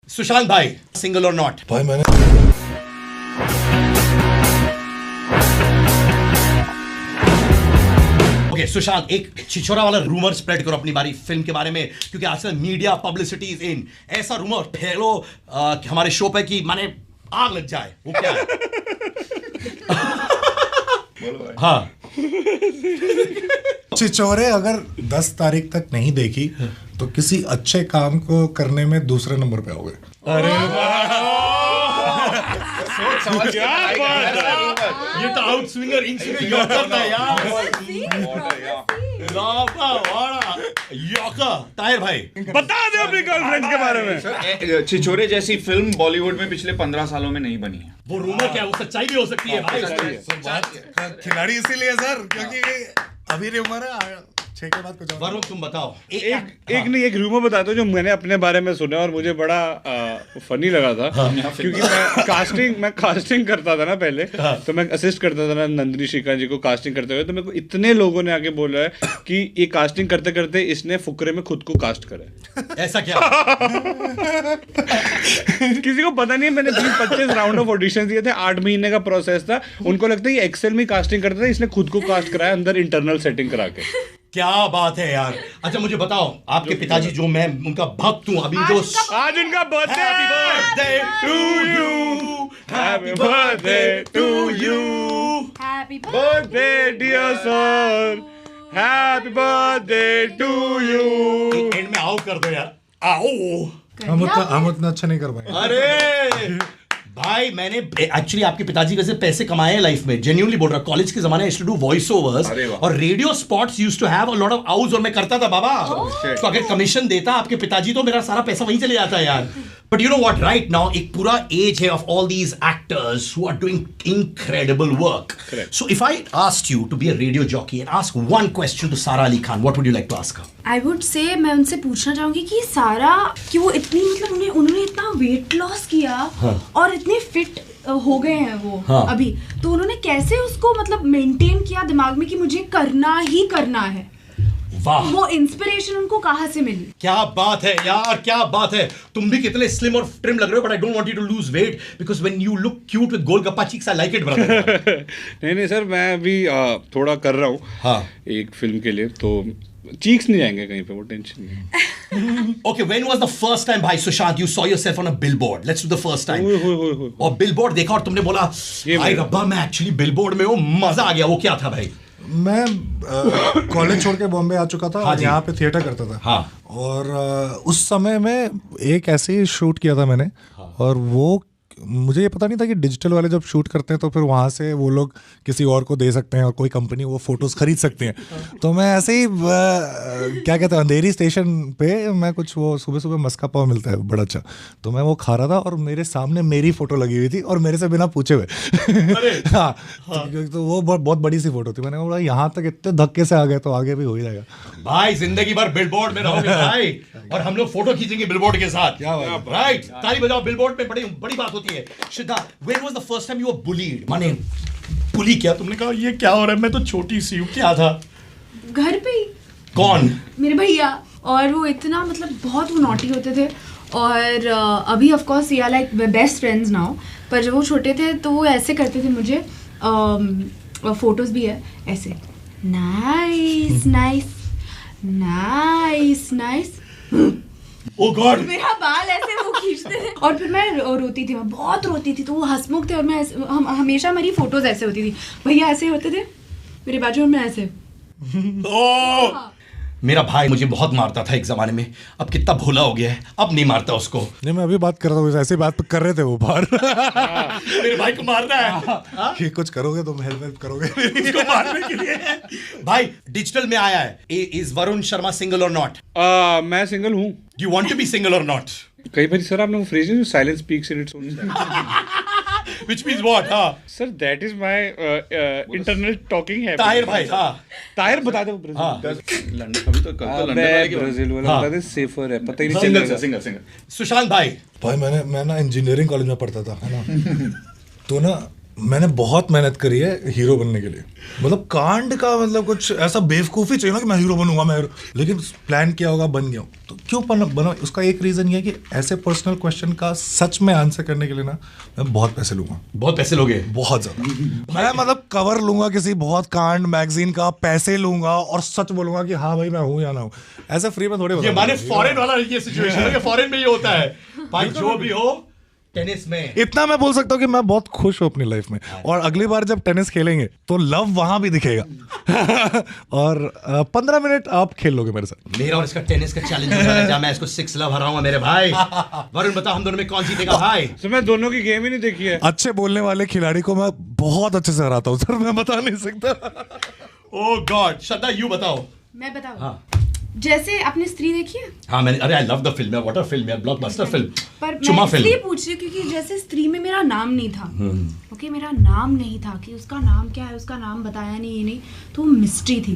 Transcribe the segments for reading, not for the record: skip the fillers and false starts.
सुशांत भाई, single or not? भाई मैंने ओके सुशांत, एक छिछोरा वाला रूमर स्प्रेड करो अपनी बारी फिल्म के बारे में, क्योंकि आजकल मीडिया पब्लिसिटी इज इन। ऐसा रूमर फैलो कि हमारे शो पे कि माने आग लग जाए। वो क्या है? हाँ, छिछोरे अगर 10 तारीख तक नहीं देखी तो किसी अच्छे काम को करने में दूसरे नंबर पे आओगे। अरे ये तो आउट स्विंगर इन स्विंगर यॉर्कर था यार। यॉर्कर। ताहिर भाई, बता दो अपनी गर्लफ्रेंड के बारे में। छिछोरे जैसी फिल्म बॉलीवुड में पिछले 15 सालों में नहीं बनी है। वो रूमर क्या है? वो सच्चाई भी हो सकती है भाई। खिलाड़ी इसीलिए सर क्योंकि अभी नहीं उम्र है, 6 के बाद कुछ और। वरुण तुम बताओ। एक रूमर बता दो जो मैंने अपने बारे में सुना और मुझे बड़ा फनी लगा था। क्योंकि मैं कास्टिंग करता था ना पहले, तो मैं असिस्ट करता था ना नंदिनी श्रीकांत जी को कास्टिंग करते हुए। तो मेरे को इतने लोगों ने आके बोला है कि ये कास्टिंग करते करते इसने फुकरे में खुद को कास्ट करा है। ऐसा क्या? किसी को पता नहीं है। मैंने 20-25 राउंड ऑफ ऑडिशन दिए थे, 8 महीने का प्रोसेस था। उनको लगता है ये एक्सेल में कास्टिंग करता था, इसने खुद को कास्ट कराया अंदर इंटरनल सेटिंग करा के। क्या बात है यार। अच्छा मुझे बताओ, आपके पिताजी जो मैं उनका भक्त हूँ अभी, जो आज उनका birthday. Happy birthday to you, happy birthday to you, happy birthday dear sir, happy birthday to you. End में आओ कर दो यार, आओ। हम उतना अच्छा नहीं कर पाए। अरे भाई, मैंने एक्चुअली आपके पिताजी कैसे पैसे कमाए हैं लाइफ में, जेन्युइनली बोल रहा हूं। कॉलेज के जमाने में डू वॉइस ओवर्स और radio spots used to have a lot of hours, और मैं करता था बाबा। तो अगर कमीशन देता आपके पिताजी तो मेरा सारा पैसा वहीं चले जाता है यार। But you know what, right now एक पूरा एज है of all these actors who are doing incredible work. So if I asked you to be a radio jockey and ask one question to Sara Ali Khan, what would you like to ask her? I would say मैं उनसे पूछना चाहूंगी कि सारा कि वो इतनी मतलब उन्होंने इतना वेट लॉस किया और इतने फिट हो गए हैं वो अभी, तो उन्होंने कैसे उसको मतलब मेंटेन किया दिमाग में कि मुझे करना ही करना है। वाह, वो इंस्पिरेशन उनको कहाँ से मिली? क्या बात है यार, क्या बात है। तुम भी कितने स्लिम और ट्रिम लग रहे हो, but I don't want you to lose weight because when you look cute with golgappa cheeks I like it brother. नहीं सर, मैं अभी थोड़ा कर रहा हूँ। हाँ, एक फिल्म के लिए, तो चीक्स नहीं जाएंगे कहीं पे, वो टेंशन नहीं। Okay, when was the first time, भाई Sushant, you saw yourself on a billboard? Let's do the first time. और बिलबोर्ड देखा और तुमने बोला भाई रब्बा मैं एक्चुअली बिलबोर्ड में हूँ, मजा आ गया। वो क्या था भाई? मैं कॉलेज छोड़ के बॉम्बे आ चुका था। हाँ जी। यहाँ पे थिएटर करता था। हाँ। और उस समय में एक ऐसे ही शूट किया था मैंने। और वो मुझे ये पता नहीं था कि डिजिटल वाले जब शूट करते हैं तो फिर वहाँ से वो लोग किसी और को दे सकते हैं और कोई कंपनी वो फोटोज खरीद सकती हैं। तो मैं ऐसे ही क्या कहते हैं, अंधेरी स्टेशन पे मैं कुछ वो सुबह सुबह मस्का पाव मिलता है बड़ा अच्छा, तो मैं वो खा रहा था और मेरे सामने मेरी फोटो लगी हुई थी और मेरे से बिना पूछे हुए। हाँ, तो वो बहुत बड़ी सी फोटो थी। मैंने बोला यहाँ तक इतने धक्के से आ गए तो आगे भी हो ही जाएगा। भाई जिंदगी भर बिलबोर्ड में रहोगे भाई, और हम लोग फोटो खींचेंगे बिलबोर्ड के साथ। राइट, ताली बजाओ। बिलबोर्ड पे बड़ी बड़ी बात होती है। श्रद्धा, when was the first time you were bullied? माने बुली क्या? तुमने कहा ये क्या हो रहा है, मैं तो छोटी सी हूँ। क्या था? घर पे ही। कौन? मेरे भैया। और वो इतना मतलब बहुत वो नॉटी होते थे। और अभी of course we are like best friends now, पर जब वो छोटे थे तो वो ऐसे करते थे मुझे, फोटोज भी है ऐसे, nice nice nice nice. Oh God! मेरा बाल ऐसे वो खींचते थे और फिर मैं रोती थी, मैं बहुत रोती थी। तो वो हंसमुख थे और मैं हमेशा मेरी फोटोज ऐसे होती थी। भैया ऐसे होते थे मेरे बाजू में, मैं ऐसे। Oh! मेरा भाई मुझे बहुत मारता था एक जमाने में, अब कितना भोला हो गया है, अब नहीं मारता उसको। नहीं, मैं अभी बात कर रहा हूँ, ऐसे बात कर रहे थे वो बाहर। मेरे भाई को मारना है कि कुछ करोगे तुम, हेल्प करोगे उसको मारने के लिए। भाई डिजिटल में आया है, is Varun Sharma single or not? मैं सिंगल हूँ। You want to be single or not? कई बार सर आपने वो फ्रेज है, silence speaks in its own. Which means what? हाँ sir, that is my internal talking है। ताहिर भाई, हाँ ताहिर बता दो। लंदन अभी तो कल तो लंदन वाले की ब्राजील वाला बता दे, सेफर है, पता ही नहीं सिंगल चलेगा। सिंगल। सुशांत भाई, भाई मैं ना इंजीनियरिंग कॉलेज में पढ़ता था, है ना। तो ना मैंने बहुत मेहनत करी है हीरो बनने के लिए, मतलब कांड का मतलब कुछ ऐसा बेवकूफ़ी चाहिए ना कि मैं हीरो बनूंगा, मैं हीरो, लेकिन प्लान किया होगा बन गया हूँ। तो क्यों बना? उसका एक रीज़न ये है कि ऐसे पर्सनल क्वेश्चन का सच में आंसर करने के लिए ना मैं बहुत पैसे लूंगा। बहुत पैसे लोगे? बहुत ज़्यादा। मैं मतलब कवर लूंगा किसी बहुत कांड मैगजीन का, पैसे लूंगा और सच बोलूंगा कि हाँ भाई मैं हूँ या ना हूँ। ऐसे फ्री में थोड़े ये माने फॉरेन वाला ये सिचुएशन है कि फॉरेन में ये होता है भाई, जो भी हो टेनिस में। इतना मैं बोल सकता हूँ कि मैं बहुत खुश हूँ अपनी लाइफ में, और अगली बार जब टेनिस खेलेंगे तो लव वहां भी दिखेगा। और 15 मिनट आप खेल लोगे मेरे साथ। मेरा और इसका टेनिस का चैलेंज हो रहा है जहाँ मैं इसको 6 लव हराऊंगा मेरे भाई। वरुण बताओ हम दोनों में कौन जीतेगा भाई? तो मैं दोनों की गेम ही नहीं देखी है। अच्छे बोलने वाले खिलाड़ी को मैं बहुत अच्छे से हराता हूँ सर, मैं बता नहीं सकता। ओह गॉड, श्रद्धा यू बताओ। मैं बताऊँ? हाँ। जैसे आपने स्त्री देखी है? हाँ मैंने, अरे I love the film, what a film है, ब्लॉकबस्टर फिल्म, पर चुमा मैं फिल्म। इसलिए पूछ रही हूँ क्योंकि जैसे स्त्री में मेरा नाम नहीं था, ओके मेरा नाम नहीं था कि उसका नाम क्या है, उसका नाम बताया नहीं, ये नहीं, तो मिस्ट्री थी।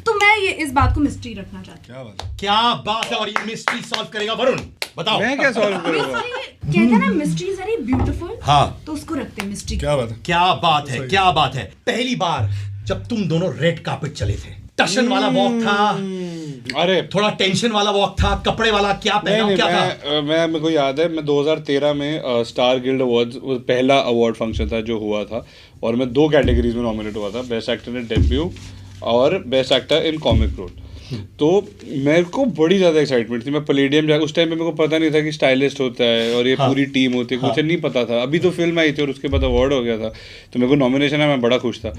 तो मैं ये इस बात को मिस्ट्री रखना चाहती हूँ। क्या बात है, और ये मिस्ट्री सॉल्व करेगा वरुण, बताओ। मैं क्या सॉल्व करूंगा? कहते हैं ना मिस्ट्री इज वेरी ब्यूटीफुल, हाँ तो उसको रखते हैं मिस्ट्री। क्या बात है? क्या बात है, क्या बात है। पहली बार जब तुम दोनों रेड कार्पेट चले थे, टशन वाला वॉक था, अरे थोड़ा टेंशन वाला वॉक था, कपड़े वाला क्या पहना, क्या था? मेरे को याद है, मैं 2013 में स्टार गिल्ड अवार्ड्स पहला अवार्ड फंक्शन था जो हुआ था, और मैं 2 कैटेगरीज में नॉमिनेट हुआ था, बेस्ट एक्टर इन डेब्यू और best actor in comic role. तो मेरे को बड़ी ज़्यादा एक्साइटमेंट थी। मैं पैलेडियम जा, उस टाइम पे मेरे को पता नहीं था कि स्टाइलिस्ट होता है और ये पूरी टीम होती है, कुछ नहीं पता था। अभी तो फिल्म आई थी और उसके बाद अवार्ड हो गया था, तो मेरे को नॉमिनेशन है, मैं बड़ा खुश था।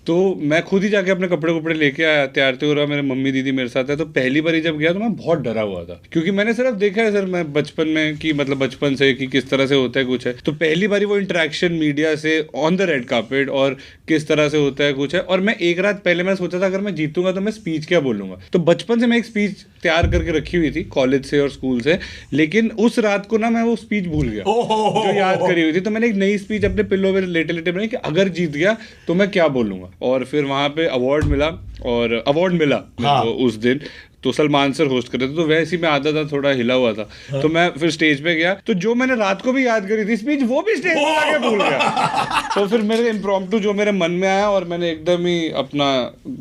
तो मैं खुद ही जाके अपने कपड़े वपड़े लेके आया, तैयार हो रहा, मेरे मम्मी दीदी मेरे साथ है। तो पहली बार जब गया तो मैं बहुत डरा हुआ था, क्योंकि मैंने सिर्फ देखा है सर मैं बचपन में कि मतलब बचपन से कि किस तरह से होता है कुछ है। तो पहली बारी वो इंटरेक्शन मीडिया से ऑन द रेड कार्पेट और किस तरह से होता है कुछ है। और मैं एक रात पहले मैं सोचा था अगर मैं जीतूंगा तो मैं स्पीच क्या बोलूंगा। तो बचपन से मैं एक स्पीच तैयार करके रखी हुई थी कॉलेज से और स्कूल से, लेकिन उस रात को ना मैं वो स्पीच भूल गया जो याद करी हुई थी। तो मैंने एक नई स्पीच अपने पिल्लो पे लेटे लेटे बनाई कि अगर जीत गया तो मैं क्या बोलूंगा। और फिर वहां पे अवार्ड मिला मेरे को उस दिन। तो सलमान सर होस्ट कर रहे थे, तो वैसे ही मैं आधा था थोड़ा हिला हुआ था। तो मैं फिर स्टेज पे गया, तो जो मैंने रात को भी याद करी थी स्पीच वो भी स्टेज पे आके भूल गया। तो फिर मेरे इम्प्रॉम्प्टू जो मेरे मन में आया और मैंने एकदम ही अपना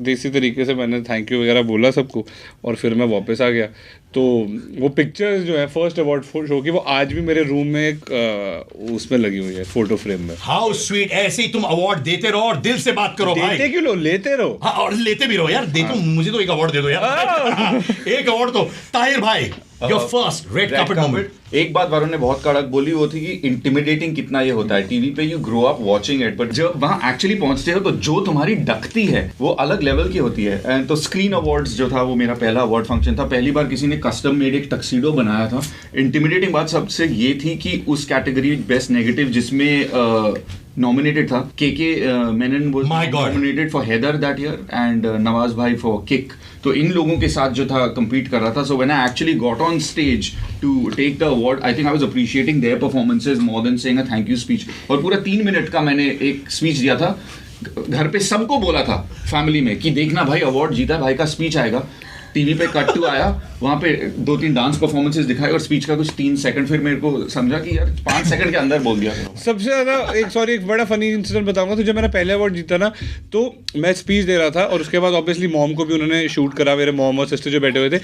देसी तरीके से मैंने थैंक यू वगैरह बोला सबको, और फिर मैं वापस आ गया। तो वो पिक्चर्स जो है फर्स्ट अवार्ड शो की, वो आज भी मेरे रूम में एक उसमें लगी हुई है, फोटो फ्रेम में। हाउ स्वीट, ऐसे ही तुम अवार्ड देते रहो और दिल से बात करो भाई। देते क्यों लो, लेते रहो। हाँ, और लेते भी रहो यार। दे दो मुझे तो एक अवार्ड दे दो यार। एक अवार्ड तो। ताहिर भाई, your first red carpet moment. एक बात वरुण ने बहुत कड़क बोली, वो थी कि इंटिमिडेटिंग कितना ये होता है टीवी पे, you grow up watching it, but जब वहां एक्चुअली पहुंचते हो तो जो तुम्हारी डकती है वो अलग लेवल की होती है। एंड तो स्क्रीन अवार्ड्स जो था वो मेरा पहला अवार्ड फंक्शन था। पहली बार किसी ने कस्टम मेड एक टक्सीडो बनाया था। इंटिमिडेटिंग बात सबसे ये थी कि उस कैटेगरी बेस्ट नेगेटिव जिसमें nominated था के Menon was nominated for Heather that year and Nawaz भाई for Kick। तो इन लोगों के साथ जो था compete कर रहा था। So when I actually got on stage to take the award, I think I was appreciating their performances more than saying a thank you speech। और पूरा 3 मिनट का मैंने एक स्पीच दिया था, घर पे सबको बोला था फैमिली में कि देखना भाई अवार्ड जीता, भाई का स्पीच आएगा। टीवी पे कट टू आया, वहाँ पे 2-3 डांस परफॉर्मेंसेस दिखाए और स्पीच का कुछ 3 सेकंड। फिर मेरे को समझा कि यार 5 सेकंड के अंदर बोल दिया। सबसे ज्यादा एक बड़ा फनी इंसिडेंट बताऊंगा। तो जब मैंने पहले अवार्ड जीता ना, तो मैं स्पीच दे रहा था और उसके बाद ऑब्वियसली मॉम को भी उन्होंने शूट करा, मेरे मॉम और सिस्टर जो बैठे हुए थे।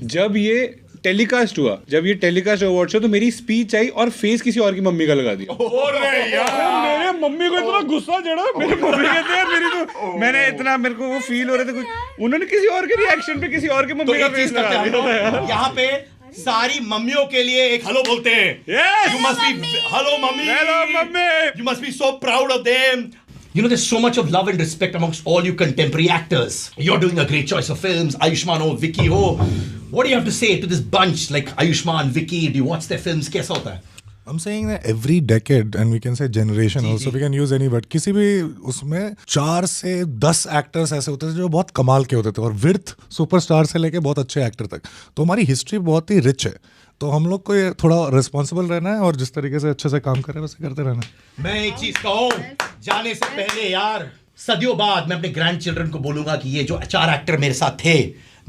जब ये टेलीकास्ट हुआ, जब ये टेलीकास्ट अवार्ड शो, तो मेरी स्पीच आई और फेस किसी और की मम्मी का लगा दिया। मेरे मम्मी को इतना गुस्सा चढ़ा, मेरे मम्मी कहते हैं मेरी तो मैंने इतना मेरे को वो फील हो रहे थे कुछ, उन्होंने किसी और के रिएक्शन पे किसी और के मम्मी का फेस लगा दिया। यहाँ पे सारी मम्मियों के लिए एक हेलो बोलते हैं। You must be hello mummy. Hello mummy. You must be so proud of them. You know, there's so much of love and respect amongst all you contemporary actors. You're doing a great choice of films. Ayushmann ho, Vicky ho. What do you have to say to this bunch like Ayushmann, Vicky? Do you watch their films? कैसा होता है? I'm saying that every decade and we can say generation also, we can use any word, किसी भी उसमें 4 से 10 actors ऐसे होते थे जो बहुत कमाल के होते थे, और विर्थ सुपरस्टार से लेके बहुत अच्छे एक्टर तक। तो हमारी हिस्ट्री बहुत ही रिच है, तो हम लोग को ये थोड़ा रिस्पॉन्सिबल रहना है और जिस तरीके से अच्छे से काम करें वैसे करते रहना है। मैं एक चीज कहूँ जाने से पहले यार, सदियों बाद मैं अपने ग्रैंड चिल्ड्रन को बोलूंगा कि ये जो 4 एक्टर मेरे साथ थे,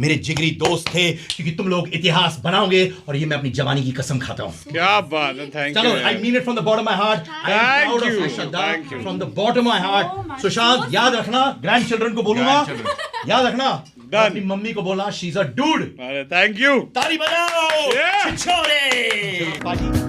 मेरे जिगरी दोस्त थे, क्योंकि तुम लोग इतिहास बनाओगे और ये मैं अपनी जवानी की कसम खाता हूँ। क्या बात है, थैंक यू। चलो, I mean it from the bottom of my heart. I am proud of my Shraddha from the bottom of my heart. Sushant, याद रखना, ग्रैंड चिल्ड्रन को बोलूंगा, याद रखना, अपनी मम्मी को बोलना, she is a dude. Thank you. ताली बजाओ, छिछोरे।